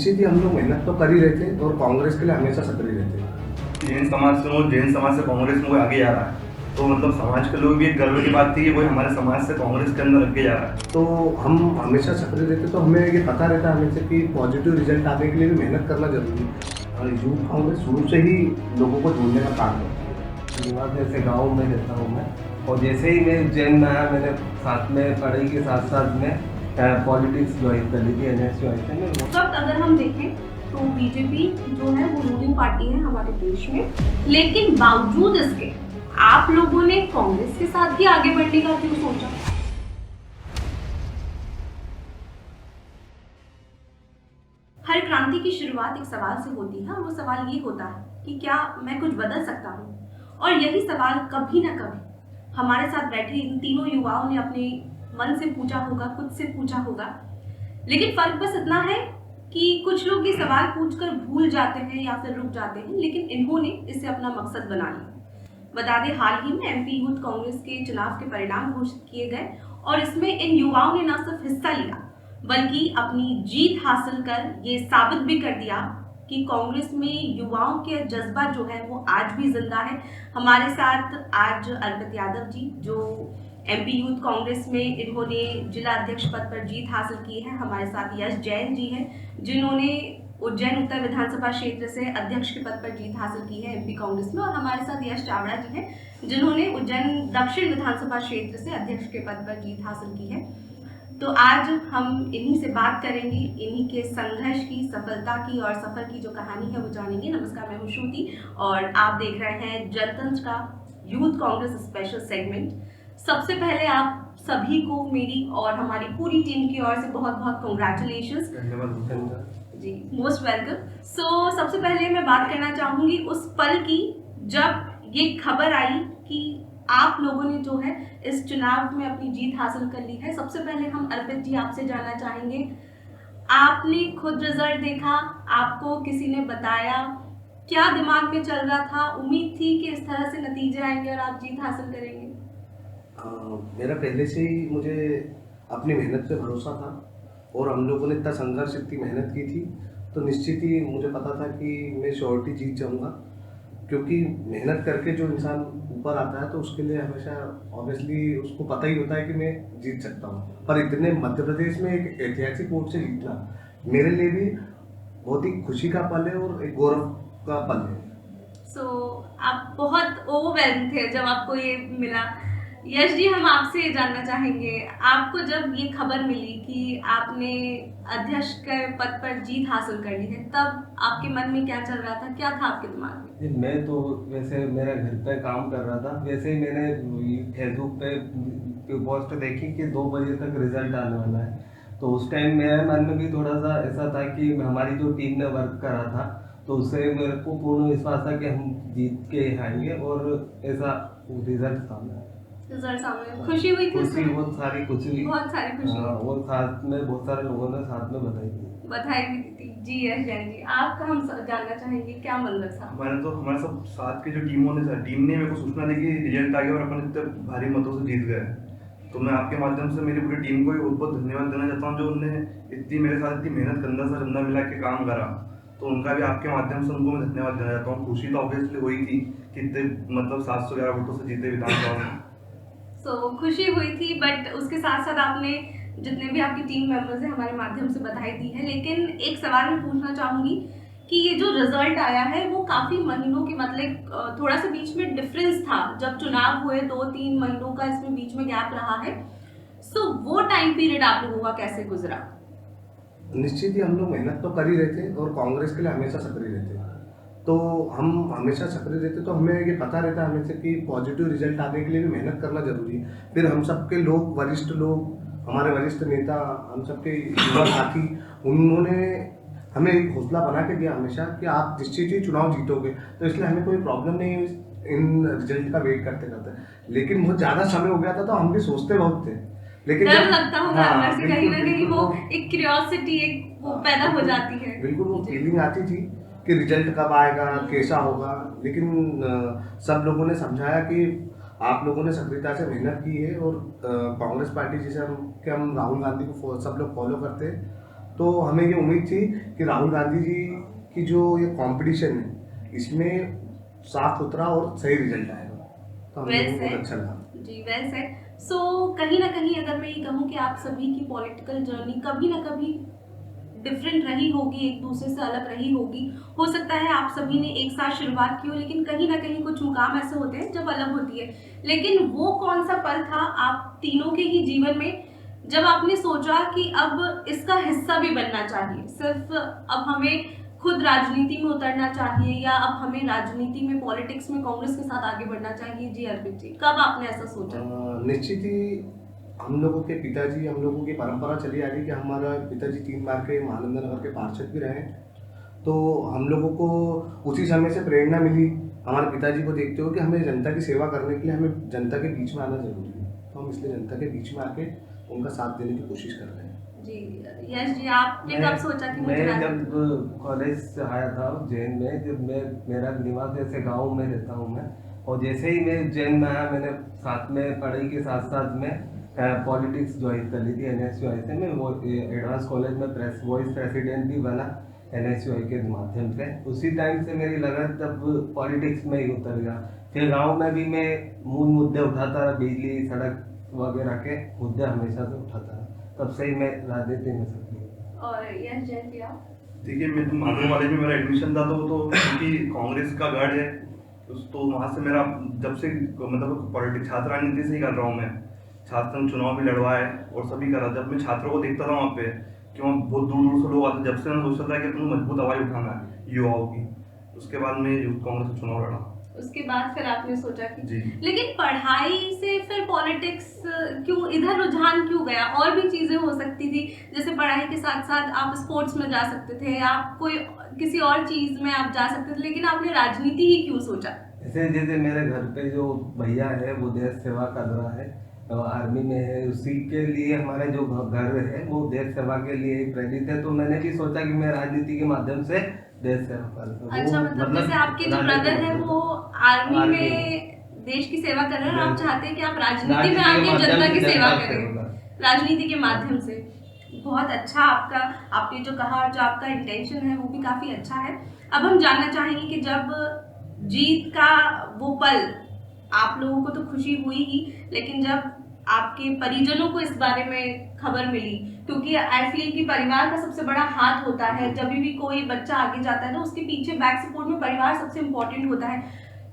निश्चित ही हम लोग मेहनत तो कर ही रहे थे और कांग्रेस के लिए हमेशा सक्रिय रहते हैं। जैन समाज से कांग्रेस में कोई आगे आ रहा है तो मतलब समाज के लोग भी एक गर्व की बात थी कि कोई हमारे समाज से कांग्रेस के अंदर आगे जा रहा है। तो हम हमेशा सक्रिय रहते, तो हमें ये पता रहता है हमेशा कि पॉजिटिव रिजल्ट आने के लिए भी मेहनत करना जरूरी है। और यूथ कांग्रेस शुरू से ही लोगों को जोड़ने का काम करती है। धन्यवाद। जैसे गांव में रहता हूँ मैं, और जैसे ही मैं उज्जैन में आया, मैंने साथ में पढ़ाई के साथ साथ में पॉलिटिक्स ज्वाइन कर ली थी, एनएस ज्वाइन कर ली। उस वक्त अगर हम देखें तो बीजेपी जो है वो रूलिंग पार्टी है हमारे देश में, लेकिन बावजूद इसके आप लोगों ने कांग्रेस के साथ ही आगे बढ़ने का क्यों सोचा? हर क्रांति की शुरुआत एक सवाल से होती है और वो सवाल ये होता है कि क्या मैं कुछ बदल सकता हूँ। और यही सवाल कभी ना कभी हमारे साथ बैठे इन तीनों युवाओं ने अपने मन से पूछा होगा, खुद से पूछा होगा। लेकिन फर्क बस इतना है कि कुछ लोग ये सवाल पूछकर भूल जाते हैं या फिर रुक जाते हैं, लेकिन इन्होंने इसे अपना मकसद बना लिया। बता दें, हाल ही में एमपी यूथ कांग्रेस के चुनाव के परिणाम घोषित किए गए और इसमें इन युवाओं ने न सिर्फ हिस्सा लिया बल्कि अपनी जीत हासिल कर ये साबित भी कर दिया कि कांग्रेस में युवाओं के जज्बा जो है वो आज भी जिंदा है। हमारे साथ आज अर्पित यादव जी, जो एमपी यूथ कांग्रेस में इन्होंने जिला अध्यक्ष पद पर जीत हासिल की है। हमारे साथ यश जैन जी हैं, जिन्होंने उज्जैन उत्तर विधानसभा क्षेत्र से अध्यक्ष के पद पर जीत हासिल की है एमपी कांग्रेस में। और हमारे साथ यश चावड़ा जी हैं, जिन्होंने उज्जैन दक्षिण विधानसभा क्षेत्र से अध्यक्ष के पद पर जीत हासिल की है। तो आज हम इन्हीं से बात करेंगे, इन्हीं के संघर्ष की, सफलता की और सफर की जो कहानी है वो जानेंगे। नमस्कार, मैं हूं श्रुति और आप देख रहे हैं जनतंत्र का यूथ कांग्रेस स्पेशल सेगमेंट। सबसे पहले आप सभी को मेरी और हमारी पूरी टीम की ओर से बहुत बहुत कंग्रेचुलेशंस। धन्यवाद जी, मोस्ट वेलकम। सो सबसे पहले मैं बात करना चाहूंगी उस पल की जब ये खबर आई कि आप लोगों ने जो है इस चुनाव में अपनी जीत हासिल कर ली है। सबसे पहले हम अर्पित जी आपसे जानना चाहेंगे, आपने खुद रिजल्ट देखा, आपको किसी ने बताया, क्या दिमाग में चल रहा था? उम्मीद थी कि इस तरह से नतीजे आएंगे और आप जीत हासिल करेंगे? मेरा पहले से ही मुझे अपनी मेहनत पे भरोसा था और हम लोगों ने इतना संघर्ष, इतनी मेहनत की थी, तो निश्चित ही मुझे पता था कि मैं श्योरिटी जीत जाऊंगा। क्योंकि मेहनत करके जो इंसान ऊपर आता है तो उसके लिए हमेशा ऑब्वियसली उसको पता ही होता है कि मैं जीत सकता हूँ। पर इतने मध्य प्रदेश में एक ऐतिहासिक वोट से जीतना मेरे लिए भी बहुत ही खुशी का पल है और एक गौरव का पल है। सो आप बहुत ओवरवेल्म थे जब आपको ये मिला। यश जी, हम आपसे जानना चाहेंगे, आपको जब ये खबर मिली कि आपने अध्यक्ष के पद पर जीत हासिल कर ली है, तब आपके मन में क्या चल रहा था? क्या था आपके दिमाग में? मैं तो वैसे मेरा घर पे काम कर रहा था, वैसे ही मैंने फेसबुक पे पोस्ट देखी कि 2 बजे तक रिजल्ट आने वाला है। तो उस टाइम मेरे मन में भी थोड़ा सा ऐसा था कि हमारी जो टीम ने वर्क करा था तो उससे मेरे को पूर्ण विश्वास था कि हम जीत के आएंगे और ऐसा रिजल्ट सामने आया। रिजल्ट सामने, खुशी हुई थी? खुशी, बहुत सारी खुशी हुई। बहुत सारी खुशी। और साथ में बहुत सारे लोगों ने साथ में बधाई भी दी थी। जी यश जैन जी, आपका हम जानना चाहेंगे क्या मंजर था? हमारे सब साथ की जो टीम ने मेरे को सूचना दी कि रिजल्ट आ गया और अपन इतने भारी मतों से जीत गए। तो मैं आपके माध्यम से मेरी पूरी टीम को बहुत बहुत धन्यवाद देना चाहता हूँ, जो उन्होंने इतनी मेरे साथ इतनी मेहनत कंधा से कंधा मिला के काम करा। तो उनका भी आपके माध्यम से उनको मैं धन्यवाद देना चाहता हूँ। खुशी तो ऑब्वियसली हुई थी कि इतने मतलब 711 वोटों से जीते विधानसभा में। सो खुशी हुई थी, बट उसके साथ साथ आपने जितने भी आपकी टीम मेंबर्स हैं हमारे माध्यम से बधाई दी है। लेकिन एक सवाल मैं पूछना चाहूंगी कि ये जो रिजल्ट आया है वो काफी महीनों के, मतलब थोड़ा सा बीच में डिफरेंस था जब चुनाव हुए, 2-3 महीनों का इसमें बीच में गैप रहा है। सो वो टाइम पीरियड आप लोगों का कैसे गुजरा? निश्चित ही हम लोग मेहनत तो कर ही रहे थे और कांग्रेस के लिए हमेशा सक्रिय रहते। तो हम हमेशा सक्रिय रहते, तो हमें ये पता रहता है हमेशा कि पॉजिटिव रिजल्ट आने के लिए भी मेहनत करना जरूरी है। फिर हम सबके लोग, वरिष्ठ लोग, हमारे वरिष्ठ नेता, हम सबके युवा साथी, उन्होंने हमें एक हौसला बना के दिया हमेशा कि आप निश्चित ही चुनाव जीतोगे। तो इसलिए हमें कोई प्रॉब्लम नहीं है इन रिजल्ट का वेट करते करते। लेकिन बहुत ज़्यादा समय हो गया था तो हम भी सोचते बहुत थे, लेकिन डर लगता होगा अंदर से, कहीं ना कहीं बिल्कुल वो एक क्यूरियोसिटी एक वो पैदा हो जाती है। बिल्कुल वो फीलिंग आती थी कि रिजल्ट कब आएगा, कैसा होगा। लेकिन सब लोगों ने समझाया कि आप लोगों ने सक्रियता से मेहनत की है और कांग्रेस पार्टी जिसे हम राहुल गांधी को सब लोग फॉलो करते हैं, तो हमें ये उम्मीद थी कि राहुल गांधी जी की जो ये कंपटीशन है इसमें साफ सुथरा और सही रिजल्ट आएगा, तो हमें Well बहुत said. अच्छा लगा। जी वेल सेड। सो कहीं ना कहीं अगर मैं ये कहूँ कि आप सभी की पॉलिटिकल जर्नी कभी ना कभी डिफरेंट रही होगी, एक दूसरे से अलग रही होगी। हो सकता है आप सभी ने एक साथ शुरुआत की हो, लेकिन कहीं ना कहीं कुछ मुकाम ऐसे होते हैं जब अलग होती है। लेकिन वो कौन सा पल था आप तीनों के ही जीवन में जब आपने सोचा कि अब इसका हिस्सा भी बनना चाहिए, सिर्फ अब हमें खुद राजनीति में उतरना चाहिए या अब हमें राजनीति में, पॉलिटिक्स में कांग्रेस के साथ आगे बढ़ना चाहिए? जी अर्पित जी, कब आपने ऐसा सोचा? निश्चित ही हम लोगों के पिताजी, हम लोगों की परंपरा चली आ रही कि हमारा पिताजी 3 बार के महानंदा नगर के पार्षद भी रहे, तो हम लोगों को उसी समय से प्रेरणा मिली हमारे पिताजी को देखते हुए कि हमें जनता की सेवा करने के लिए हमें जनता के बीच में आना जरूरी है, तो हम इसलिए जनता के बीच में आके उनका साथ देने की कोशिश कर रहे हैं। जी यश जी, आपने कब सोचा कि मुझे मैं राजनीति- जब कॉलेज से आया था उज्जैन में, जब मेरा निवास जैसे गांव में रहता हूँ मैं, और जैसे ही मैं उज्जैन में आया मैंने साथ में पढ़ाई के साथ साथ में पॉलिटिक्स ज्वाइन कर ली थी NSUI से। मैं वो एडवांस कॉलेज में वाइस प्रेसिडेंट भी बना NSUI के माध्यम से। उसी टाइम से मेरी लगन तब पॉलिटिक्स में ही उतर गया। फिर गांव में भी मैं मूल मुद्दे उठाता रहा, बिजली सड़क वगैरह के मुद्दे हमेशा से उठाता रहा, तब से ही मैं राजनीति में सक्रिय हूँ। और यश जैन जी आप? देखिए, मैं तो माधव कॉलेज में मेरा एडमिशन था, तो क्योंकि कांग्रेस का गढ़ है, तो वहाँ से मेरा जब से मतलब पॉलिटिक्स छात्र राजनीति से ही कर रहा हूँ मैं। छात्र संघ चुनाव भी लड़वाए और सभी करा। जब मैं छात्रों को देखता था वहाँ पे कि वहाँ बहुत दूर दूर से लोग आते, जब से मैंने सोचा था कि अपनी मजबूत आवाज़ उठाना है युवाओं की, उसके बाद मैं यूथ कांग्रेस का चुनाव लड़ा। उसके बाद फिर आपने सोचा कि जी। लेकिन पढ़ाई से फिर पॉलिटिक्स क्यों, इधर रुझान क्यों गया? और भी चीजें हो सकती थी, जैसे पढ़ाई के साथ साथ आप स्पोर्ट्स में जा सकते थे, आप कोई किसी और चीज में आप जा सकते थे, लेकिन आपने राजनीति ही क्यों सोचा? जैसे मेरे घर पे जो भैया है वो देश सेवा कर रहा है, आर्मी में है, उसी के लिए हमारे जो घर है वो देश सेवा के लिए ही प्रेरित है, तो मैंने भी सोचा कि मैं राजनीति के माध्यम से देश सेवा करूँ। अच्छा, मतलब जैसे आपके जो ब्रदर है वो आर्मी में देश की सेवा कर रहे हैं, और आप चाहते हैं कि आप राजनीति में आके जनता की सेवा करें राजनीति के माध्यम से। बहुत अच्छा आपने जो कहा, और जो आपका इंटेंशन है वो भी काफी अच्छा है। अब हम जानना चाहेंगे कि जब जीत का वो पल, आप लोगों को तो खुशी हुई ही, लेकिन जब आपके परिजनों को इस बारे में खबर मिली, क्योंकि आई फील कि परिवार का सबसे बड़ा हाथ होता है, जब भी कोई बच्चा आगे जाता है तो उसके पीछे बैक सपोर्ट में परिवार सबसे इम्पोर्टेंट होता है।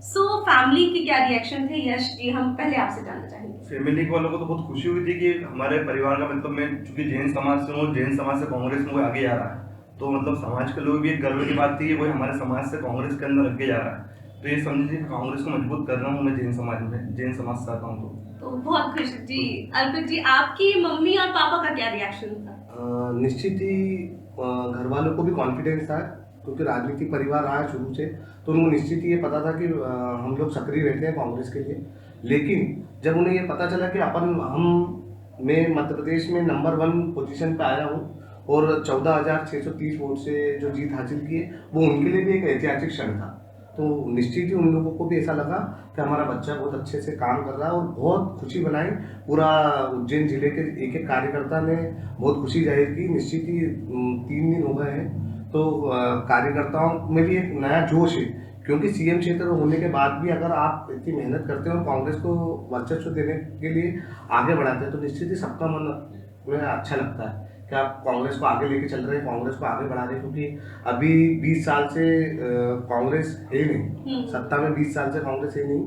सो फैमिली के क्या रिएक्शन थे? यश जी, हम पहले आपसे जानना चाहेंगे। फैमिली वालों को तो बहुत खुशी हुई थी कि हमारे परिवार का, मतलब मैं चूंकि जैन समाज से हूँ, जैन समाज से कांग्रेस में कोई आगे जा रहा है, तो मतलब समाज के लोग भी एक गर्व की बात थी कि कोई हमारे समाज से कांग्रेस के अंदर आगे जा रहा है, तो ये समझिए कांग्रेस को मजबूत कर रहा हूँ मैं जैन समाज में, जैन समाज से आता हूँ। तो बहुत खुश जी। अर्पित जी, आपकी मम्मी और पापा का क्या रिएक्शन था? निश्चित ही घर वालों को भी कॉन्फिडेंस था, क्योंकि राजनीतिक परिवार रहा है शुरू से, तो उनको निश्चित ही ये पता था कि हम लोग सक्रिय रहते हैं कांग्रेस के लिए। लेकिन जब उन्हें ये पता चला कि मैं मध्य प्रदेश में नंबर 1 पोजीशन पे आया हूँ और 14,630 वोट से जो जीत हासिल की है, वो उनके लिए भी एक ऐतिहासिक क्षण था। तो निश्चित ही उन लोगों को भी ऐसा लगा कि हमारा बच्चा बहुत अच्छे से काम कर रहा है, और बहुत खुशी बनाई। पूरा उज्जैन जिले के एक एक कार्यकर्ता ने बहुत खुशी जाहिर की। निश्चित ही 3 दिन हो गए हैं, तो कार्यकर्ताओं में भी एक नया जोश है, क्योंकि CM क्षेत्र होने के बाद भी अगर आप इतनी मेहनत करते हैं और कांग्रेस को वर्चस्व देने के लिए आगे बढ़ाते हैं, तो निश्चित ही सबका मन में अच्छा लगता है कि आप कांग्रेस को आगे लेके चल रहे हैं, कांग्रेस को आगे बढ़ा रहे हैं। क्योंकि अभी 20 साल से कांग्रेस है नहीं, सत्ता में 20 साल से कांग्रेस है नहीं,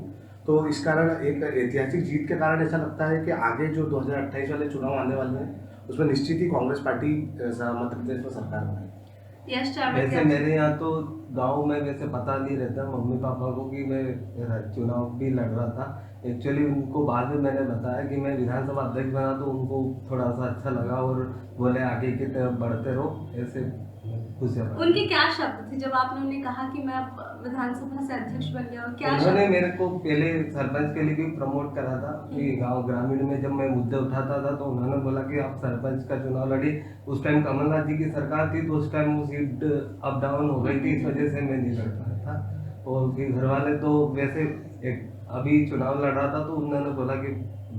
तो इस कारण एक ऐतिहासिक जीत के कारण ऐसा लगता है कि आगे जो 2028 वाले चुनाव आने वाले हैं उसमें निश्चित ही कांग्रेस पार्टी मध्य प्रदेश में सरकार बनाएगी। वैसे मेरे यहाँ तो गांव में वैसे पता नहीं रहता मम्मी पापा को कि मैं चुनाव भी लड़ रहा था। एक्चुअली उनको बाद में मैंने बताया कि मैं विधानसभा अध्यक्ष बना, तो उनको थोड़ा सा अच्छा लगा और बोले आगे की तरफ बढ़ते रहो, ऐसे खुश है। उनके क्या शब्द थे जब आपने उन्हें कहा कि मैं अब विधानसभा से अध्यक्ष बन गया हूँ? क्या उन्होंने मेरे को पहले सरपंच के लिए भी प्रमोट करा था कि गांव ग्रामीण में जब मैं मुद्दे उठाता था, तो उन्होंने बोला कि आप सरपंच का चुनाव लड़ी। उस टाइम कमलनाथ जी की सरकार थी, तो उस टाइम वो सीट अप डाउन हो गई थी, इस वजह से मैं नहीं लड़ पाया था। और फिर घर वाले तो वैसे एक अभी चुनाव लड़ रहा था, तो उन्होंने बोला कि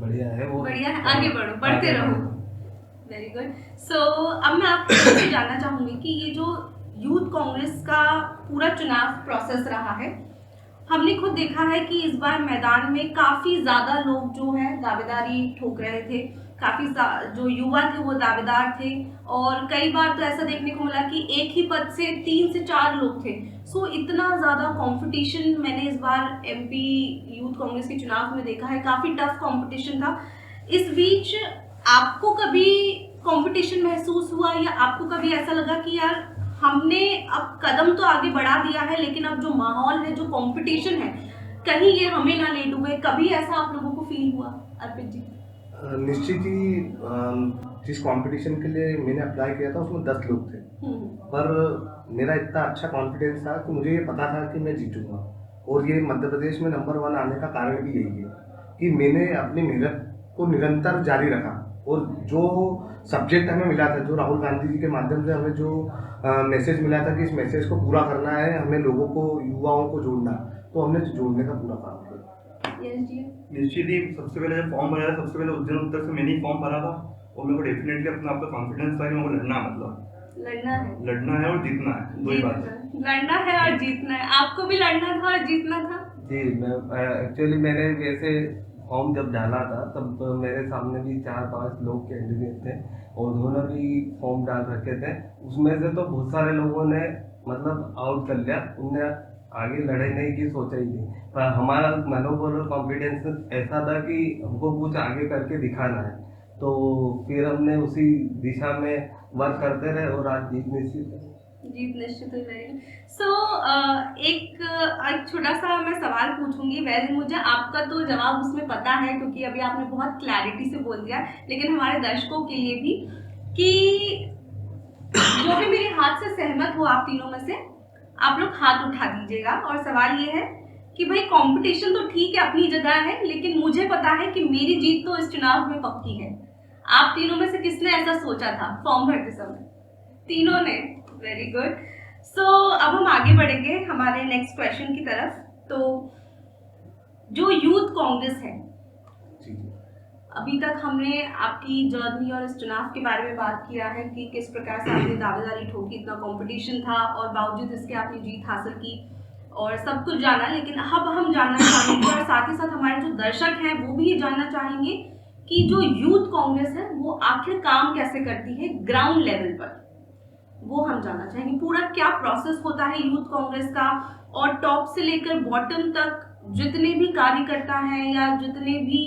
बढ़िया है, वो बढ़िया है, आगे बढ़ो, बढ़ते रहो। Very good. सो अब मैं आपसे जानना चाहूंगी कि ये जो यूथ कांग्रेस का पूरा चुनाव प्रोसेस रहा है, हमने खुद देखा है कि इस बार मैदान में काफी ज्यादा लोग जो है दावेदारी ठोक रहे थे, जो युवा थे वो दावेदार थे, और कई बार तो ऐसा देखने को मिला कि एक ही पद से 3 से 4 लोग थे। सो इतना ज्यादा कंपटीशन मैंने इस बार एमपी यूथ कांग्रेस के चुनाव में देखा है, काफी टफ कंपटीशन था। इस बीच आपको कभी कंपटीशन महसूस हुआ, या आपको कभी ऐसा लगा कि यार हमने अब कदम तो आगे बढ़ा दिया है, लेकिन अब जो माहौल है, जो कंपटीशन है, कहीं ये हमें ना ले डूबे, कभी ऐसा आप लोगों को फील हुआ अर्पित जी? निश्चित ही जिस कंपटीशन के लिए मैंने अप्लाई किया था उसमें 10 लोग थे, पर मेरा इतना अच्छा कॉन्फिडेंस था कि मुझे ये पता था कि मैं जीतूंगा। और ये मध्य प्रदेश में नंबर 1 आने का कारण भी यही है कि मैंने अपनी मेहनत को निरंतर जारी रखा, और जो सब्जेक्ट हमें मिला था, जो राहुल गांधी जी के माध्यम से हमें जो मैसेज मिला था कि इस मैसेज को पूरा करना है, हमें लोगों को, युवाओं को जोड़ना, तो हमने जोड़ने का पूरा काम किया। निश्चित ही सबसे पहले जब फॉर्म भरा था, सबसे पहले उज्जैन उत्तर से मैंने ही फॉर्म भरा था, और मेरे को डेफिनेटली अपना आपका कॉन्फिडेंस था कि मेरे को लड़ना है और जीतना है, दो ही बात है। लड़ना है और जीतना है। आपको भी लड़ना था और जीतना था? जी, मैं एक्चुअली मैंने वैसे फॉर्म जब डाला था तब मेरे सामने भी 4-5 लोग कैंडिडेट थे, और उन्होंने भी फॉर्म डाल रखे थे। उसमें से तो बहुत सारे लोगों ने मतलब आउट कर लिया, उनने आगे लड़ाई नहीं की, सोचा ही नहीं। पर हमारा मनोबल और कॉन्फिडेंस ऐसा था कि हमको कुछ आगे करके दिखाना है, तो फिर हमने उसी दिशा में वर्क करते रहे, और आज जीत निश्चित है। जीत निश्चित है। सो एक छोटा सा मैं सवाल पूछूंगी, वैसे मुझे आपका तो जवाब उसमें पता है क्योंकि अभी आपने बहुत क्लैरिटी से बोल दिया, लेकिन हमारे दर्शकों के लिए भी, कि जो भी मेरे हाथ से सहमत हो आप तीनों में से, आप लोग हाथ उठा दीजिएगा। और सवाल ये है कि भाई कंपटीशन तो ठीक है, अपनी जगह है, लेकिन मुझे पता है कि मेरी जीत तो इस चुनाव में पक्की है। आप तीनों में से किसने ऐसा सोचा था फॉर्म भरते समय? तीनों ने। Very good. सो अब हम आगे बढ़ेंगे हमारे नेक्स्ट क्वेश्चन की तरफ। तो जो यूथ कांग्रेस है, अभी तक हमने आपकी जर्नी और इस चुनाव के बारे में बात किया है कि किस प्रकार से आपने दावेदारी ठोकी, इतना कंपटीशन था और बावजूद इसके आपने जीत हासिल की, और सब कुछ जाना। लेकिन अब हम जानना चाहेंगे, और साथ ही साथ हमारे जो दर्शक हैं वो भी ये जानना चाहेंगे कि जो यूथ कांग्रेस है वो आखिर काम कैसे करती है ग्राउंड लेवल पर, वो हम जानना चाहेंगे। पूरा क्या प्रोसेस होता है यूथ कांग्रेस का, और टॉप से लेकर बॉटम तक जितने भी कार्यकर्ता हैं, या जितने भी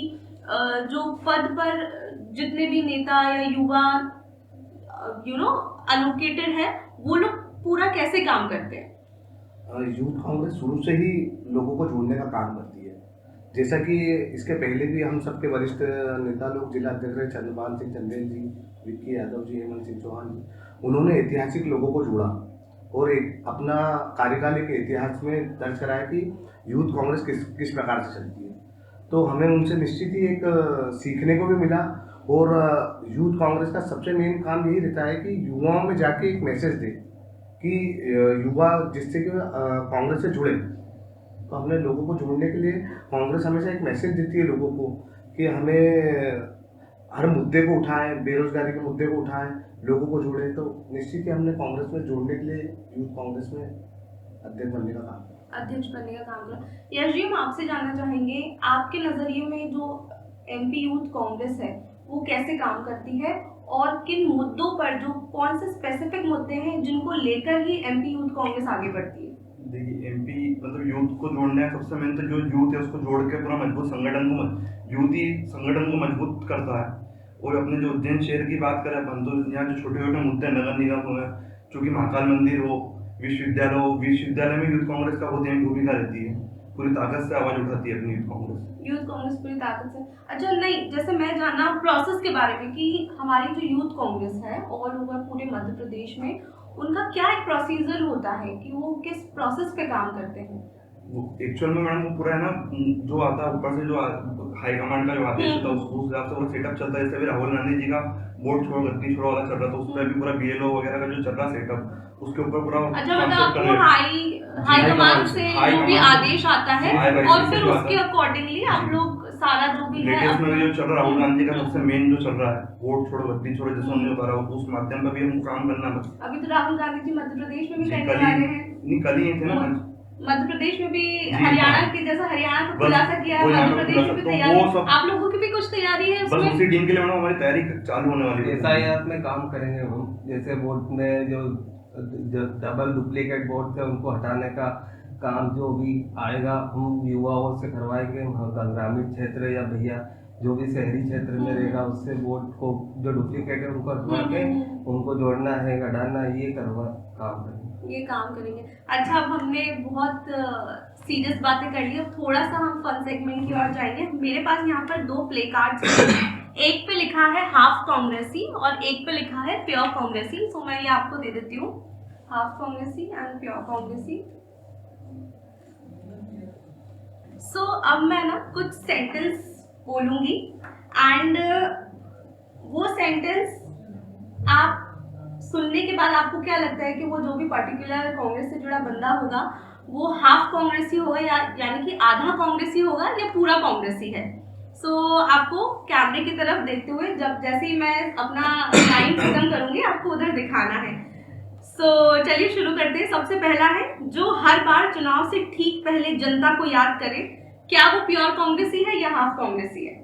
जो पद पर जितने भी नेता या युवा एलोकेटेड है, वो लोग पूरा कैसे काम करते हैं? यूथ कांग्रेस शुरू से ही लोगों को जोड़ने का काम करती है। जैसा कि इसके पहले भी हम सबके वरिष्ठ नेता लोग, जिला अध्यक्ष चंद्रपाल सिंह चंदेल जी, विक्की यादव जी, हेमंत सिंह चौहान जी, उन्होंने ऐतिहासिक लोगों को जोड़ा और एक अपना कार्यकाल के इतिहास में दर्ज कराया कि यूथ कांग्रेस किस प्रकार से चलती है। तो हमें उनसे निश्चित ही एक सीखने को भी मिला, और यूथ कांग्रेस का सबसे मेन काम यही रहता है कि युवाओं में जाके एक मैसेज दे कि युवा जिससे कि कांग्रेस से जुड़े। तो हमने लोगों को जोड़ने के लिए कांग्रेस हमेशा एक मैसेज देती है लोगों को कि हमें हर मुद्दे को उठाएं, बेरोजगारी के मुद्दे को उठाएं, लोगों को जोड़ें। तो निश्चित ही हमने कांग्रेस में जोड़ने के लिए यूथ कांग्रेस में अध्यक्ष बनने का काम करा। यश जी, हम आपसे जानना चाहेंगे, आपके नजरिए में जो एमपी यूथ कांग्रेस है वो कैसे काम करती है, और किन मुद्दों पर, जो कौन से स्पेसिफिक मुद्दे हैं जिनको लेकर ही एमपी यूथ कांग्रेस आगे बढ़ती है? देखिए, एमपी मतलब यूथ को जोड़ना है। सबसे मेन तो जो यूथ है उसको जोड़ के पूरा मजबूत संगठन को, यूथ ही संगठन को मजबूत करता है। और अपने जो उज्जैन शहर की बात करें अपन, तो यहाँ जो छोटे छोटे मुद्दे नगर निगम हो, चूँकि महाकाल मंदिर हो, विश्वविद्यालय हो, विश्वविद्यालय में यूथ कांग्रेस का बहुत अहम भूमिका रहती है, पूरी ताकत से आवाज उठाती है अपनी यूथ कांग्रेस पूरी ताकत से। अच्छा, नहीं, जैसे मैं जानना प्रोसेस के बारे में कि हमारी जो यूथ कांग्रेस है ऑल ओवर पूरे मध्य प्रदेश में, उनका क्या एक प्रोसीजर होता है कि वो किस प्रोसेस पे काम करते हैं? वो एक्चुअल में मैडम वो पूरा है ना, जो आता है ऊपर से, जो हाई कमांड का जो आदेश होता है उस हिसाब से वो सेटअप चलता है। जैसे भी राहुल गांधी जी का वोट छोड़ो गद्दी छोड़ो वाला चल रहा था, उस पर भी पूरा बीएलओ वगैरह का जो चल रहा सेटअप, उसके ऊपर पूरा। अच्छा, मतलब आपको हाई कमांड से जो भी आदेश आता है और फिर उसके अकॉर्डिंगली आप लोग सारा जो भी है लेटेस्ट में अपना- जो चल रहा है राहुल गांधी का सबसे मेन जो चल रहा है वोट छोड़ो गद्दी छोड़ो जैसे उन्होंने भरा हो, उस माध्यम पर भी हमको काम करना है बस। अभी तो राहुल गांधी जी मध्य प्रदेश में भी जी, करने कल ही वाले हैं, नहीं कल ही थे ना मध्य प्रदेश में भी जी, हरियाणा हाँ। के जैसा हरियाणा का बस खुलासा किया है, वो यहाँ मध्य पे प्रदेश में भी खुलासा, तो तैयारी, वो सब- आप लोगों की भी कुछ तैयारी है बस उसमें? उसी टीम के लिए मैडम हमारी तैयारी चालू होने वाली है। एसआईआर में काम करेंगे हम, जैसे वोट में जो डबल डुप्लीकेट वोट थे उनको हटाने का काम जो भी आएगा हम युवाओं से करवाएंगे, वहाँ का ग्रामीण क्षेत्र या भैया जो भी शहरी क्षेत्र में रहेगा उससे वोट को जो डुप्लीकेट है उनको हटवा के उनको जोड़ना है घटाना है, ये करवा काम करेंगे। ये काम करेंगे। अच्छा, अब हमने बहुत सीरियस बातें कर ली, अब थोड़ा सा हम फन सेगमेंट की ओर जाएंगे। मेरे पास यहाँ पर 2 प्ले कार्ड्स हैं, एक पे लिखा है हाफ कांग्रेसी और एक पे लिखा है प्योर कांग्रेसी। सो मैं ये आपको दे देती हूँ, हाफ कांग्रेसी एंड प्योर कांग्रेसी। सो अब मैं ना कुछ सेंटेंस बोलूंगी एंड वो सेंटेंस आप सुनने के बाद आपको क्या लगता है कि वो जो भी पर्टिकुलर कांग्रेस से जुड़ा बंदा होगा वो हाफ कांग्रेसी होगा या यानी कि आधा कांग्रेसी होगा या पूरा कांग्रेसी है। सो आपको कैमरे की तरफ देखते हुए जब जैसे ही मैं अपना लाइन खत्म करूंगी आपको उधर दिखाना है। सो चलिए शुरू करते हैं। सबसे पहला है, जो हर बार चुनाव से ठीक पहले जनता को याद करे, क्या वो प्योर कांग्रेसी है या हाफ कांग्रेसी है?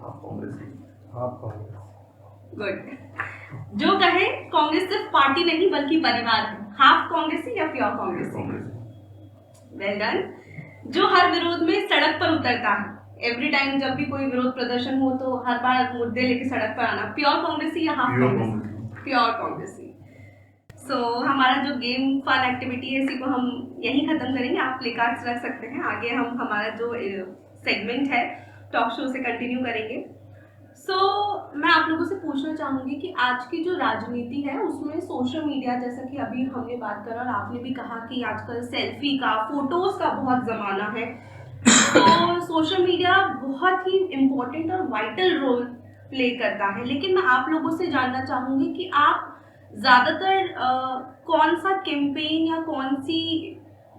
आप कांग्रेस की आप कांग्रेस। गुड। जो कहे कांग्रेस सिर्फ पार्टी नहीं बल्कि परिवार है, हाफ कांग्रेसी या प्योर कांग्रेसी? Congress well done. जो हर विरोध में सड़क पर उतरता है, एवरी टाइम जब भी कोई विरोध प्रदर्शन हो तो हर बार मुद्दे लेके सड़क पर आना, प्योर कांग्रेसी या हाफ प्योर कांग्रेसी? कांग्रेस प्योर कांग्रेसी। सो हमारा जो गेम फन एक्टिविटी है इसी को हम यहीं खत्म करेंगे। आप प्ले कार्ड्स रख सकते हैं, आगे हम हमारा जो सेगमेंट है टॉक शो से कंटिन्यू करेंगे। सो मैं आप लोगों से पूछना चाहूंगी कि आज की जो राजनीति है उसमें सोशल मीडिया, जैसा कि अभी हमने बात करा और आपने भी कहा कि आजकल सेल्फी का, फोटोज का बहुत जमाना है, तो सोशल मीडिया बहुत ही इम्पोर्टेंट और वाइटल रोल प्ले करता है। लेकिन मैं आप लोगों से जानना चाहूंगी कि आप ज्यादातर कौन सा कैंपेन या कौन सी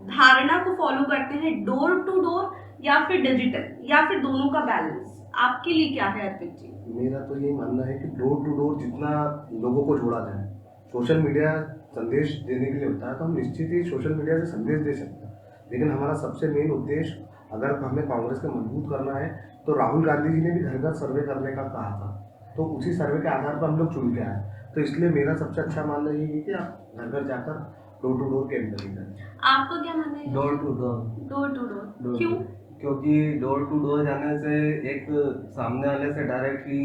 धारणा को फॉलो करते हैं, डोर टू डोर या फिर डिजिटल या फिर दोनों का बैलेंस? आपके लिए क्या है अर्पित जी? मेरा तो यही मानना है कि डोर टू डोर जितना लोगों को जोड़ा जाए, सोशल मीडिया संदेश देने के लिए होता है तो हम निश्चित ही सोशल मीडिया से संदेश दे सकते हैं, लेकिन हमारा सबसे मेन उद्देश्य अगर हमें कांग्रेस को मजबूत करना है तो राहुल गांधी जी ने भी घर घर सर्वे करने का कहा था, तो उसी सर्वे के आधार पर हम लोग चुन के आए। तो इसलिए मेरा सबसे अच्छा मानना यही है कि आप घर घर जाकर डोर टू डोर कैंपेनिंग करें। आपका क्या मानना है? Door to door. Door to door door क्यों? क्योंकि डोर टू डोर जाने से एक सामने वाले से डायरेक्टली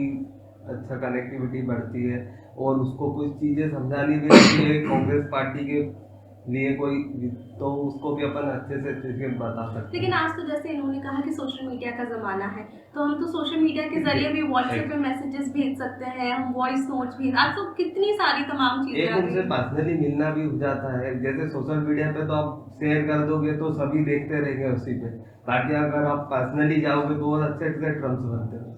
अच्छा कनेक्टिविटी बढ़ती है और उसको कुछ चीज़ें समझानी भी होती है कांग्रेस पार्टी के लिए कोई, तो उसको भी अपन अच्छे से बता सकते हैं। लेकिन आज तो जैसे इन्होंने कहा कि सोशल मीडिया का ज़माना है, तो हम तो सोशल मीडिया के जरिए भी व्हाट्सएप पे मैसेजेस भेज सकते हैं, हम वॉइस नोट्स भी, आज तो कितनी सारी तमाम चीज़ें एक आ गई उनसे हैं। पर्सनली मिलना भी हो जाता है। जैसे सोशल मीडिया पे तो आप शेयर कर दोगे तो सभी देखते रहेंगे उसी पे, बाकी अगर आप पर्सनली जाओगे तो बहुत अच्छे अच्छे टर्म्स बनते हैं,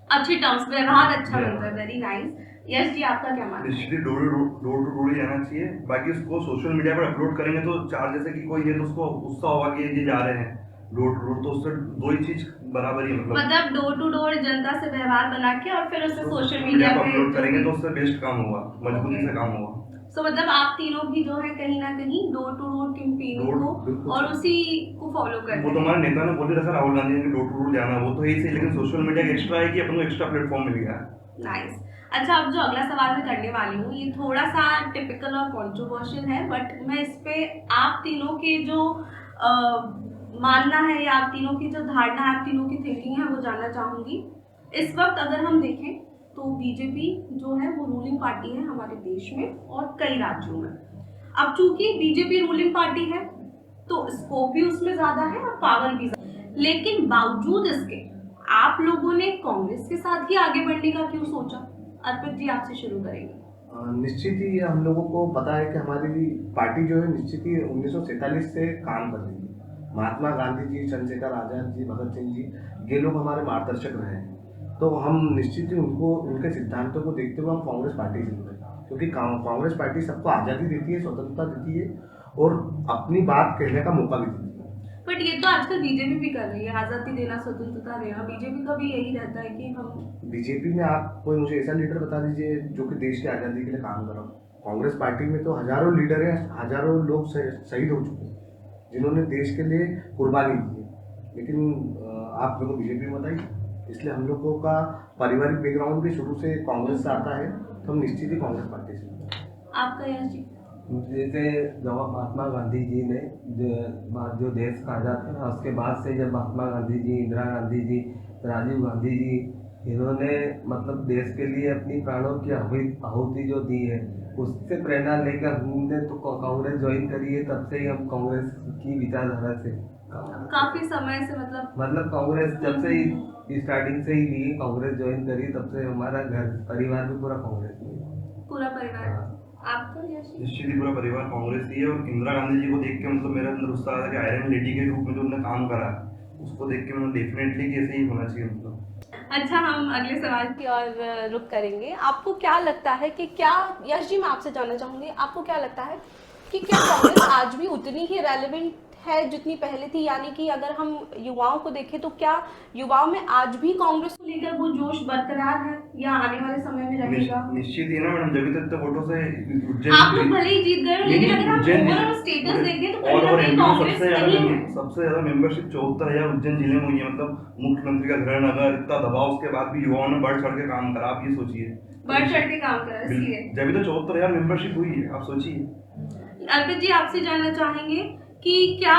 अच्छे टर्म्स, व्यवहार अच्छा बनता है। Very nice. यस जी, आपका क्या मानना है? निश्चित डोर टू डोर ही जाना चाहिए। बाकी उसको सोशल मीडिया पर अपलोड करेंगे तो चार जैसे कि कोई है तो उसको गुस्सा होगा कि ये जा रहे हैं डोर टू डोर, तो उससे दो ही चीज बराबर ही मतलब डोर टू डोर जनता से व्यवहार बना के और फिर उसे सोशल मीडिया मीडिया पर अपलोड करेंगे तो पे। उससे बेस्ट काम होगा, मजबूती से काम होगा। सो मतलब आप तीनों भी जो है कहीं ना कहीं डोर टू डोर कैंपेनिंग को बिल्कुल। और उसी को फॉलो करते वो तो हमारे नेता ने बोले था राहुल गांधी ने डोर टू डोर जाना, वो तो यही सही, लेकिन सोशल मीडिया का एक्स्ट्रा है कि अपन को एक्स्ट्रा प्लेटफॉर्म मिल गया है। नाइस। अच्छा, अब जो अगला सवाल मैं करने वाली हूँ ये थोड़ा सा टिपिकल और कंट्रोवर्शियल है, बट मैं इस पे आप तीनों के जो मानना है या आप तीनों की जो धारणा है, आप तीनों की थिंकिंग है वो जानना चाहूँगी। इस वक्त अगर हम देखें तो बीजेपी जो है वो रूलिंग पार्टी है हमारे देश में और कई राज्यों में। अब चूंकि बीजेपी रूलिंग पार्टी है तो स्कोप भी उसमें ज़्यादा है और पावर भी ज़्यादा, लेकिन बावजूद इसके आप लोगों ने कांग्रेस के साथ ही आगे बढ़ने का क्यों सोचा? अर्पित जी, आपसे शुरू करेंगे। निश्चित ही हम लोगों को पता है कि हमारी पार्टी जो है निश्चित ही 1947 से काम कर रही है। महात्मा गांधी जी, चंद्रशेखर आजाद जी, भगत सिंह जी, ये लोग हमारे मार्गदर्शक रहे हैं, तो हम निश्चित ही उनको, उनके सिद्धांतों को देखते हुए हम कांग्रेस पार्टी चुनते हैं, क्योंकि कांग्रेस पार्टी सबको आज़ादी देती है, स्वतंत्रता देती है और अपनी बात कहने का मौका भी देती है। बट ये तो आजकल बीजेपी भी कर रही है, आज़ादी देना, स्वतंत्रता देना। बीजेपी का भी यही रहता है कि हम बीजेपी में आप कोई मुझे ऐसा लीडर बता दीजिए जो कि देश की आज़ादी के लिए काम कर रहा हो। कांग्रेस पार्टी में तो हजारों लीडर हैं, हजारों लोग शहीद हो चुके हैं जिन्होंने देश के लिए कुर्बानी दी है। लेकिन आप मेरे को बीजेपी में बताइए। इसलिए हम लोगों का पारिवारिक बैकग्राउंड भी शुरू से कांग्रेस से आता है, तो हम निश्चित ही कांग्रेस पार्टी से हैं। आपका यह जी जैसे जब महात्मा गांधी जी ने जो देश का आज़ाद करा, उसके बाद से जब महात्मा गांधी जी, इंदिरा गांधी जी, राजीव गांधी जी, इन्होंने मतलब देश के लिए अपनी प्राणों की आहुति जो दी है, उससे प्रेरणा लेकर हमने तो कांग्रेस ज्वाइन करी है। तब से ही हम कांग्रेस की विचारधारा से काफी समय से मतलब कांग्रेस जब से ही स्टार्टिंग से ही ली कांग्रेस ज्वाइन करी, तब से हमारा घर परिवार भी पूरा कांग्रेस में है। पूरा परिवार। हाँ। आपका यश? निश्चित ही पूरा परिवार कांग्रेस ही है। और इंदिरा गांधी जी को देख के मतलब मेरे अंदर उत्साह था कि आयरन लेडी के रूप में जो उन्होंने काम करा, उसको देख के मैंने डेफिनेटली कि ऐसे ही होना चाहिए मतलब। अच्छा, हम अगले सवाल की ओर रुख करेंगे। आपको क्या लगता है कि क्या, यश जी मैं आपसे जानना चाहूंगी, आपको क्या लगता है कि क्या कांग्रेस आज भी उतनी ही रेलेवेंट है जितनी पहले थी? यानी कि अगर हम युवाओं को देखें तो क्या युवाओं में आज भी कांग्रेस को लेकर वो जोश बरकरार है या आने वाले समय में रहेगा? निश्चित ही ना मैडम, जब तक तो वोटों से आप लोग भले ही जीत गए, लेकिन अगर हम ओवरऑल स्टेटस देखें तो कहीं ना कहीं कांग्रेस नहीं है। सबसे ज्यादा मेंबरशिप 74,000 उज्जैन जिले में हुई है। मतलब मुख्यमंत्री का घर नगर, इतना दबाव, उसके बाद भी युवाओं ने बढ़ चढ़ के काम करा। आप ये सोचिए, बढ़ चढ़ के काम करा, इसलिए जब तो 74,000 मेंबरशिप हुई है, आप सोचिए। अर्पित जी, आपसे जानना चाहेंगे कि क्या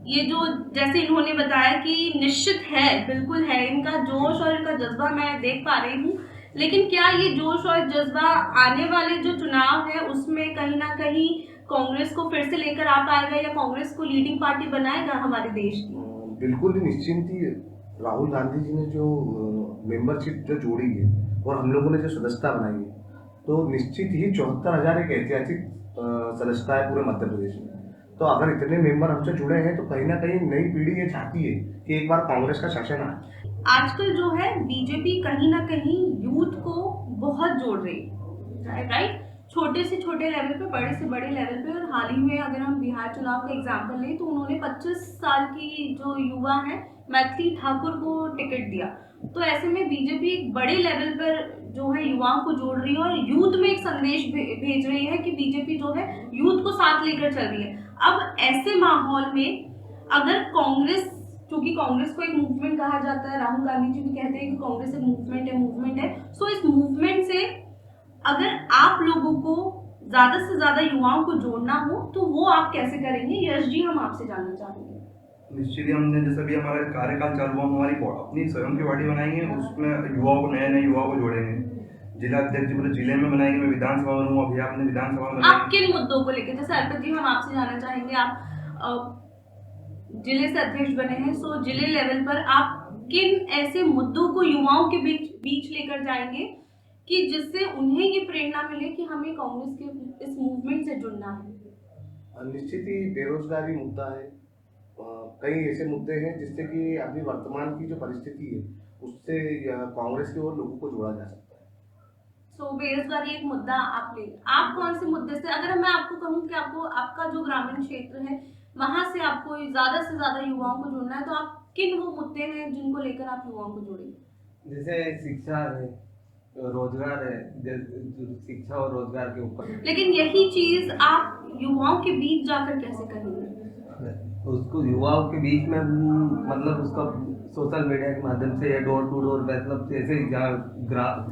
ये जो, जैसे इन्होंने बताया कि निश्चित है, बिल्कुल है इनका जोश और इनका जज्बा, मैं देख पा रही हूँ, लेकिन क्या ये जोश और जज्बा आने वाले जो चुनाव है उसमें कहीं ना कहीं कांग्रेस को फिर से लेकर आ पाएगा या कांग्रेस को लीडिंग पार्टी बनाएगा हमारे देश की? बिल्कुल ही निश्चिंत ही। राहुल गांधी जी ने जो मेंबरशिप जो जोड़ी है और हम लोगों ने जो सदस्यता बनाई है, तो निश्चित ही 74,000 एक ऐतिहासिक सदस्यता है पूरे मध्य प्रदेश में। तो अगर इतने मेंबर हमसे जुड़े हैं तो कहीं ना कहीं नई पीढ़ी ये चाहती है कि एक बार कांग्रेस का शासन आए। आजकल जो है बीजेपी कहीं ना कहीं यूथ को बहुत जोड़ रही है, राइट? छोटे से छोटे लेवल पे, बड़े से बड़े लेवल पे। और हाल ही में अगर हम बिहार चुनाव का एग्जाम्पल लें तो उन्होंने 25 साल की जो युवा है मैथिली ठाकुर को टिकट दिया। तो ऐसे में बीजेपी एक बड़े लेवल पर जो है युवाओं को जोड़ रही है और यूथ में एक संदेश भेज रही है कि बीजेपी जो है यूथ को साथ लेकर चल रही है। अब ऐसे माहौल में अगर कांग्रेस, क्योंकि कांग्रेस को एक मूवमेंट कहा जाता है, राहुल गांधी जी भी कहते हैं कि कांग्रेस एक मूवमेंट है, सो इस मूवमेंट से अगर आप लोगों को ज्यादा से ज्यादा युवाओं को जोड़ना हो तो वो आप कैसे करेंगे? यश जी, हम आपसे जानना चाहेंगे। निश्चित ही हमने जैसा भी हमारा कार्यकाल चालू हुआ, हमारी अपनी स्वयं की पार्टी बनाएंगे, उसमें युवाओं को, नए युवाओं को जोड़ेंगे। जिला अध्यक्ष पूरे जिले में बनाएंगे, मैं विधानसभा में हूँ, अभी आपने विधानसभा में। आप किन मुद्दों को लेकर, जैसे अर्पित जी हम आपसे जानना चाहेंगे, आप जिले से अध्यक्ष बने हैं, सो जिले लेवल पर आप किन ऐसे मुद्दों को युवाओं के बीच लेकर जाएंगे कि जिससे उन्हें ये प्रेरणा मिले कि हमें कांग्रेस के इस मूवमेंट से जुड़ना है? निश्चित ही बेरोजगारी मुद्दा है। कई ऐसे मुद्दे हैं जिससे कि अभी वर्तमान की जो परिस्थिति है उससे कांग्रेस की ओर लोगों को जोड़ा जा सकता है। सो बेरोजगारी एक मुद्दा आप ले, आप कौन से मुद्दे से, अगर मैं आपको कहूँ कि आपको आपका जो ग्रामीण क्षेत्र है वहां से आपको ज्यादा से ज्यादा युवाओं को जोड़ना है, तो आप किन वो मुद्दे हैं जिनको लेकर आप युवाओं को जोड़ेंगे? जैसे शिक्षा है, रोजगार है, शिक्षा और रोजगार के ऊपर। लेकिन यही चीज आप युवाओं के बीच जाकर कैसे करेंगे? उसको युवाओं के बीच में मतलब उसका सोशल मीडिया के माध्यम से या डोर टू डोर, मतलब जैसे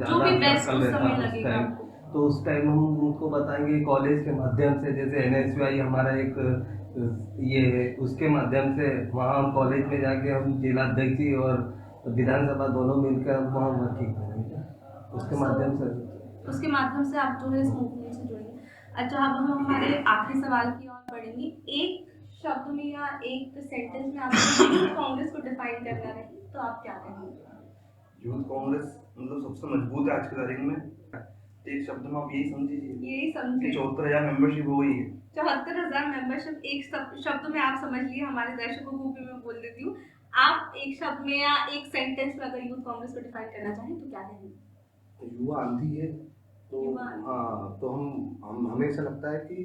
जो भी बेस्ट उस समय लगेगा आपको। तो उस टाइम हम उनको बताएंगे कॉलेज के माध्यम से, जैसे NSY हमारा एक ये है, उसके माध्यम से वहाँ हम कॉलेज में जाके हम जिला अध्यक्ष और विधानसभा दोनों मिलकर वहाँ वर्किंग करेंगे। उसके माध्यम से आप जो है इस मूवमेंट से जुड़ेंगे। अच्छा, अब हम हमारे आखिरी सवाल की ओर बढ़ेंगे। एक शब्द में या एक सेंटेंस में आपको यूथ कांग्रेस को डिफाइन करना है तो आप क्या कहेंगे? यूथ कांग्रेस मतलब सबसे मजबूत है आज की तारीख में। एक शब्द में आप यही समझिए, यही समझिए, 74,000 मेंबरशिप हो गई है। 74,000 मेंबरशिप एक शब्द में आप समझ लिए। हमारे दर्शकों को भी मैं बोल देती हूँ, आप एक शब्द में या एक सेंटेंस में अगर यूथ कांग्रेस को डिफाइन करना चाहें तो क्या कहेंगे? युवा आंधी है। तो हाँ, तो हम हमें ऐसा लगता है कि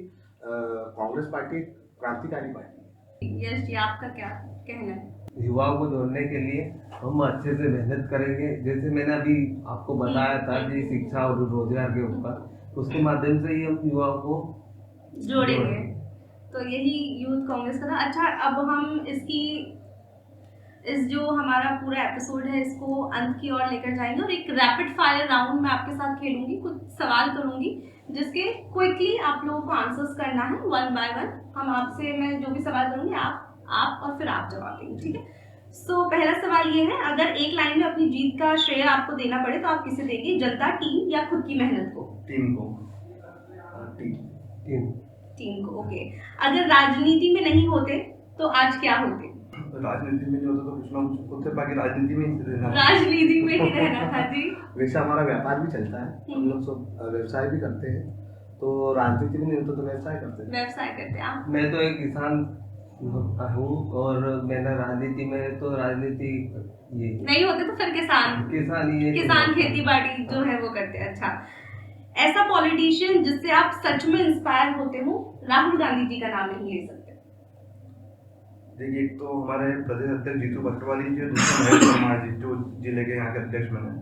कांग्रेस पार्टी क्रांतिकारी पार्टी है। यश जी, आपका क्या कहना है? युवाओं को जोड़ने के लिए हम अच्छे से मेहनत करेंगे। जैसे मैंने अभी आपको बताया था कि शिक्षा और रोजगार के ऊपर, उसके माध्यम से ही हम युवाओं को जोड़ेंगे। तो यही यूथ कांग्रेस का था। अच्छा, अब हम इस जो हमारा पूरा एपिसोड है इसको अंत की ओर लेकर जाएंगे और एक रैपिड फायर राउंड में आपके साथ खेलूंगी, कुछ सवाल करूंगी जिसके क्विकली आप लोगों को आंसर्स करना है, वन बाय वन। हम आपसे, मैं जो भी सवाल करूंगी आप और फिर आप जवाब देंगे, ठीक है? सो पहला सवाल ये है, अगर एक लाइन में अपनी जीत का श्रेय आपको देना पड़े तो आप किसे देंगे? जनता, टीम या खुद की मेहनत को? टीम को। टीम। टीम टीम को, ओके। अगर राजनीति में नहीं होते तो आज क्या होते? राजनीति में नहीं होता तो कुछ ना कुछ होते, बाकी राजनीति में ही रहना। राजनीति में ही रहना था जी। वैसे हमारा व्यापार भी चलता है, हम लोग सब व्यवसाय भी करते हैं, तो राजनीति भी नहीं होता तो व्यवसाय करते हैं। व्यवसाय करते हैं आप? मैं तो एक किसान हूँ और मैंने राजनीति में तो राजनीति ये नहीं होते तो फिर किसान ही है। किसान खेती बाड़ी जो है वो करते हैं। अच्छा, ऐसा पॉलिटिशियन जिससे आप सच में इंस्पायर होते हो? राहुल गांधी जी का नाम नहीं ले सकते। देखिए, एक तो हमारे प्रदेश अध्यक्ष जीतू पटवारी जी और दूसरा महेश वर्मा जी, जो जिले के यहाँ के अध्यक्ष बने।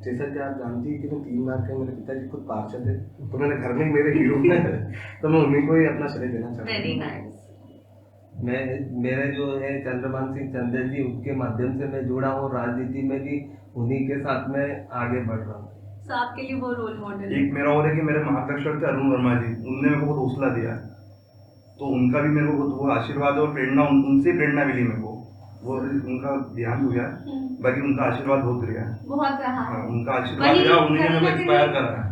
जैसा कि आप जानती हैं कि मैं 3 बार के मेरे पिताजी खुद पार्षद है, तो मेरे घर में ही मेरे हीरो हैं, तो मैं उन्हीं को ही अपना श्रेय देना चाहता हूँ। Very nice. मैं मेरे जो है चंद्रभान सिंह चंदेल जी, उनके माध्यम से मैं जुड़ा हूँ, राजनीति में भी उन्हीं के साथ में आगे बढ़ रहा हूँ। सो आपके लिए वो रोल मॉडल है। एक मेरा और है कि मेरे मार्गदर्शक थे अरुण वर्मा जी, उनने मेरे को बहुत हौसला दिया, तो उनका भी मेरे को बहुत वो आशीर्वाद और प्रेरणा, उनसे प्रेरणा मिली मेरे को। वो उनका ध्यान हो गया, बाकी उनका आशीर्वाद बहुत रहा है। बहुत रहा है। हाँ, उनका आशीर्वाद रहा, उन्होंने मेरे को इंस्पायर करा है।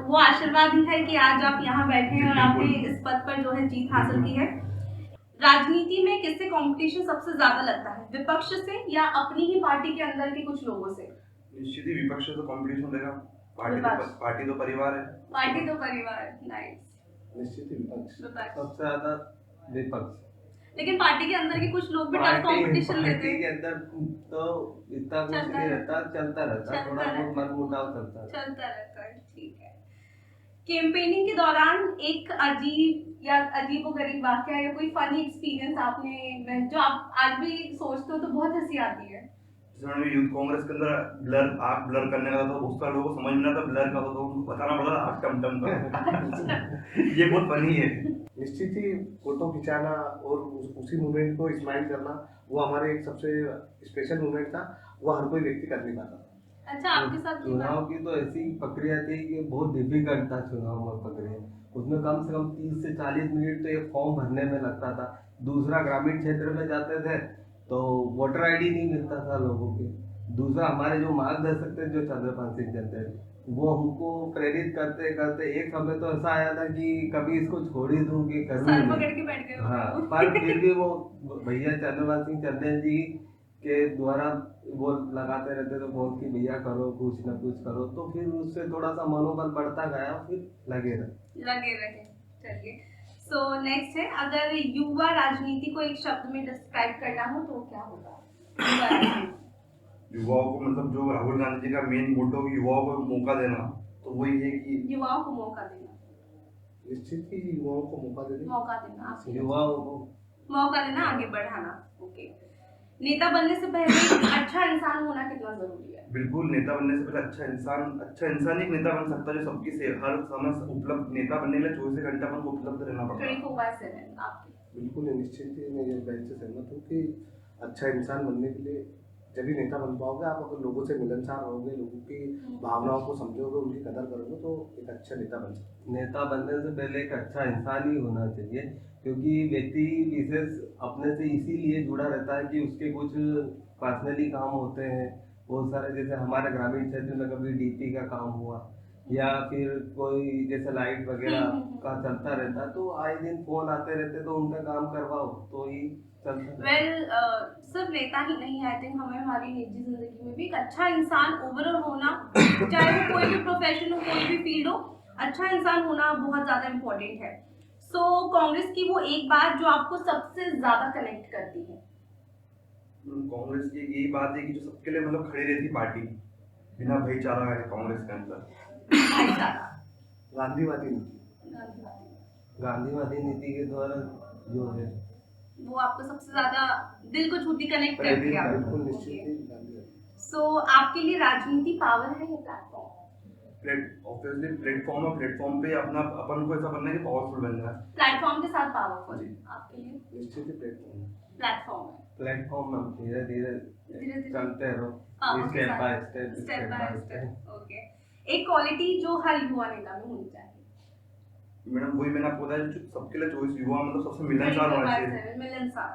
वो आशीर्वाद ही है कि आज आप यहाँ बैठे हैं और आपने इस पद पर जो है जीत हासिल की है। राजनीति में किससे कंपटीशन सबसे ज्यादा लगता है? विपक्ष से या अपनी ही पार्टी के अंदर के कुछ लोगों से? निश्चित ही विपक्ष से तो कंपटीशन रहेगा। विपक्ष। पार्टी तो परिवार है। पार्टी तो परिवार, नाइस। निश्चित ही विपक्ष। सबसे ज्यादा विपक्ष। लेकिन पार्टी के अंदर के कुछ लोग भी टफ कंपटीशन देते पार्टी के हैं। अंदर तो इतना कुछ नहीं रहता, चलता रहता है, थोड़ा बहुत मनमुटाव चलता है। चलता रहता है, ठीक है। कैंपेनिंग के दौरान एक अजीबोगरीब वाकया या कोई फनी एक्सपीरियंस आपने, जो आप आज भी सोचते हो तो बहुत हंसी आती है? जैसे यूथ कांग्रेस के अंदर आग ब्लर करने का था, तो बहुत सारे लोगों को समझ में आता ब्लर का, तो उनको बताना पड़ा आग टमटम का। ये बहुत फनी है। निश्चित ही फोटो खिंचाना और उसी मोमेंट को स्माइल करना, वो हमारे एक सबसे स्पेशल मोमेंट था, वो हर कोई व्यक्ति कर नहीं पाता। अच्छा, आपके साथ चुनाव की तो ऐसी प्रक्रिया थी कि बहुत डिफिकल्ट था चुनाव में प्रक्रिया। उसमें कम से कम 30 से 40 मिनट तो एक फॉर्म भरने में लगता था। दूसरा, ग्रामीण क्षेत्र में जाते थे तो वोटर आईडी नहीं मिलता था लोगों के। दूसरा, हमारे जो मार्गदर्शक थे जो चंद्रभान सिंह चंदेल, वो हमको प्रेरित करते करते एक समय तो ऐसा आया था कि कभी इसको छोड़ ही दूं कि करूं सर ही पकड़ नहीं। के बैठ गए हाँ, हो। पर फिर भी वो भैया चंद्रभान सिंह चंदेल जी के द्वारा वो लगाते रहते थे फोन की भैया करो, कुछ ना कुछ करो, तो फिर उससे थोड़ा सा मनोबल बढ़ता गया, फिर लगे रहे। चलिए, सो नेक्स्ट है, अगर युवा राजनीति को एक शब्द में डिस्क्राइब करना हो तो क्या होगा? युवाओं को, मतलब जो राहुल गांधी जी का मेन मोटो युवाओं को मौका देना, तो वही है कि युवाओं को मौका देना। निश्चित ही युवाओं को मौका देना। आप युवाओं को मौका देना, आगे बढ़ाना। ओके। नेता बनने से पहले अच्छा इंसान होना कितना जरूरी है? बिल्कुल, नेता बनने से पहले अच्छा इंसान ही एक नेता बन सकता है, जो सबकी से हर समय उपलब्ध। नेता बनने के लिए 24 घंटा अपन को उपलब्ध रहना पड़ता है। 24/7 आपके। बिल्कुल निश्चित ही मैं ये बात से सहमत हूँ कि अच्छा इंसान बनने के लिए जब भी नेता बन पाओगे, आप अगर लोगों से मिलनसार रहोगे, लोगों की भावनाओं को समझोगे, उनकी कदर करोगे, तो एक अच्छा नेता बन सकते। नेता बनने से पहले एक अच्छा इंसान ही होना चाहिए, क्योंकि व्यक्ति विशेष अपने से इसीलिए जुड़ा रहता है कि उसके कुछ पर्सनली काम होते हैं बहुत सारे। जैसे हमारे ग्रामीण क्षेत्र में कभी डीपी का काम हुआ या फिर कोई जैसे लाइट वगैरह का चलता रहता, तो आए दिन फोन आते रहते, तो उनका काम करवाओ तो ही चलता। वेल, सिर्फ नेता ही नहीं, आई थिंक हमें हमारी निजी जिंदगी में भी एक अच्छा इंसान ओवरऑल होना, चाहे वो कोई भी प्रोफेशन हो, कोई भी फील्ड हो, अच्छा इंसान होना बहुत ज्यादा इम्पोर्टेंट है। सो कांग्रेस की वो एक बात जो आपको सबसे ज्यादा कनेक्ट करती है? कांग्रेस की यही बात है कि जो सबके लिए मतलब खड़ी रहती पार्टी, बिना भाईचारा है कांग्रेस के अंदर। भाईचारा, गांधीवादी नहीं। गांधीवादी नीति के द्वारा जो है वो आपको सबसे ज्यादा दिल को छूती कनेक्ट करती है आपको। बिल्कुल निश्चित ही गांधी। सो आपके लिए राजनीति पावर है या प्लेटफॉर्म? ऑब्वियसली प्लेटफॉर्म है, प्लेटफॉर्म पे अपना अपन को ऐसा बनना है कि पावरफुल बनना है। प्लेटफॉर्म के साथ पावरफुल जी। आपके लिए निश्चित ही प्लेटफॉर्म प्लेटफॉर्म है। प्लेटफॉर्म में धीरे धीरे धीरे-धीरे चलते रहो, पावर के स्टेप साथ, by step step by step. Okay, एक क्वालिटी जो हर युवा नेता में होनी चाहिए। मैडम वही मैंने आपको बताया, जो सबके लिए चॉइस युवा मतलब सबसे मिलनसार होना चाहिए। मिलनसार।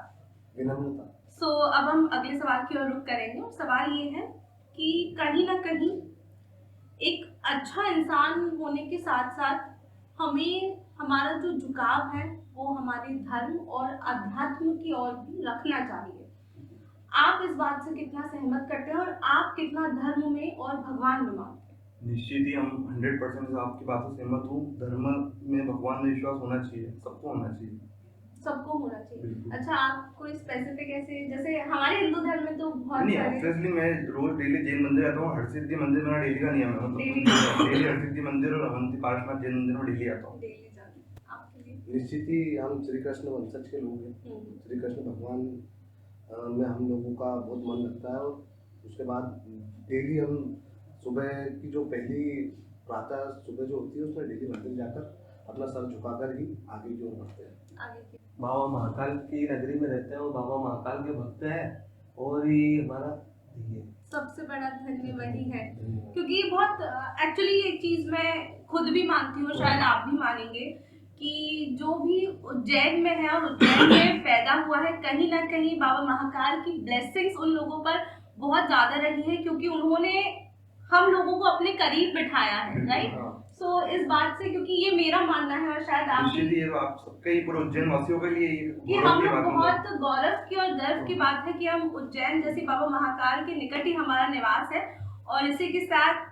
विनम्रता। सो अब हम अगले सवाल की ओर रुख करेंगे और सवाल ये है कि कहीं ना कहीं एक अच्छा इंसान होने के साथ साथ हमें हमारा जो झुकाव है वो हमारे धर्म और अध्यात्म की ओर भी रखना चाहिए। आप इस बात से कितना सहमत करते हैं और आप कितना धर्म में और भगवान में मानते हैं? निश्चित ही हम 100% आपकी बात से सहमत हूँ। धर्म में भगवान में विश्वास होना चाहिए, सबको होना चाहिए। सबको होना चाहिए। बिल्कुल। अच्छा, आप कोई स्पेसिफिक ऐसे, जैसे हमारे हिंदू धर्म में तो बहुत नहीं, सारे ऑब्वियसली मैं रोज डेली जैन मंदिर आता हूँ। हरसिद्धि मंदिर मेरा डेली का नियम है, Daily। मतलब डेली हरसिद्धि मंदिर और अवंती पार्श्वनाथ जैन मंदिर में डेली आता हूँ। डेली जाते हैं। आपके लिए? निश्चित ही हम श्री कृष्ण वंशज के लोग हैं। हम्म। श्री कृष्ण भगवान में हम लोगों का बहुत मन लगता है, और उसके बाद डेली हम सुबह की जो पहली प्रातः सुबह जो होती है उसमें डेली मंदिर जाकर अपना सर झुकाकर ही आगे की ओर बढ़ते हैं। आगे की बाबा महाकाल की नगरी में रहते हैं और बाबा महाकाल के भक्त हैं, और ये हमारा ये सबसे बड़ा धन्य वही है, क्योंकि बहुत एक्चुअली एक चीज मैं खुद भी मानती हूँ, शायद आप भी मानेंगे, कि जो भी उज्जैन में है और उज्जैन में पैदा हुआ है, कहीं ना कहीं बाबा महाकाल की ब्लेसिंग्स उन लोगों पर बहुत ज्यादा रही है, क्योंकि उन्होंने हम लोगों को अपने करीब बिठाया है, राइट? सो इस बात से, क्योंकि ये मेरा मानना है और शायद आप निश्चित भी, ही ये तो आप सबके ही पूरे उज्जैन वासियों के लिए ये कि गौरव हम की लोग बात है। बहुत गौरव की और गर्व की बात है कि हम उज्जैन जैसे बाबा महाकाल के निकट ही हमारा निवास है। और इसी के साथ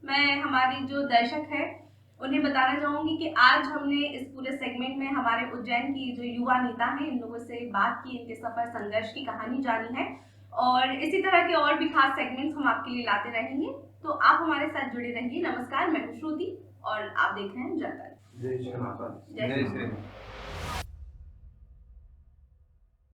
मैं हमारी जो दर्शक है उन्हें बताना चाहूंगी कि आज हमने इस पूरे सेगमेंट में हमारे उज्जैन की जो युवा नेता हैं इन लोगों से बात की, इनके सफर संघर्ष की कहानी जानी है, और इसी तरह के और भी खास सेगमेंट्स हम आपके लिए लाते रहेंगे। तो आप हमारे साथ जुड़े रहिए। नमस्कार, मैं हूं श्रुति और आप देख रहे हैं जनता। जय श्री महाकाल। जय जय श्री श्री राम। राम।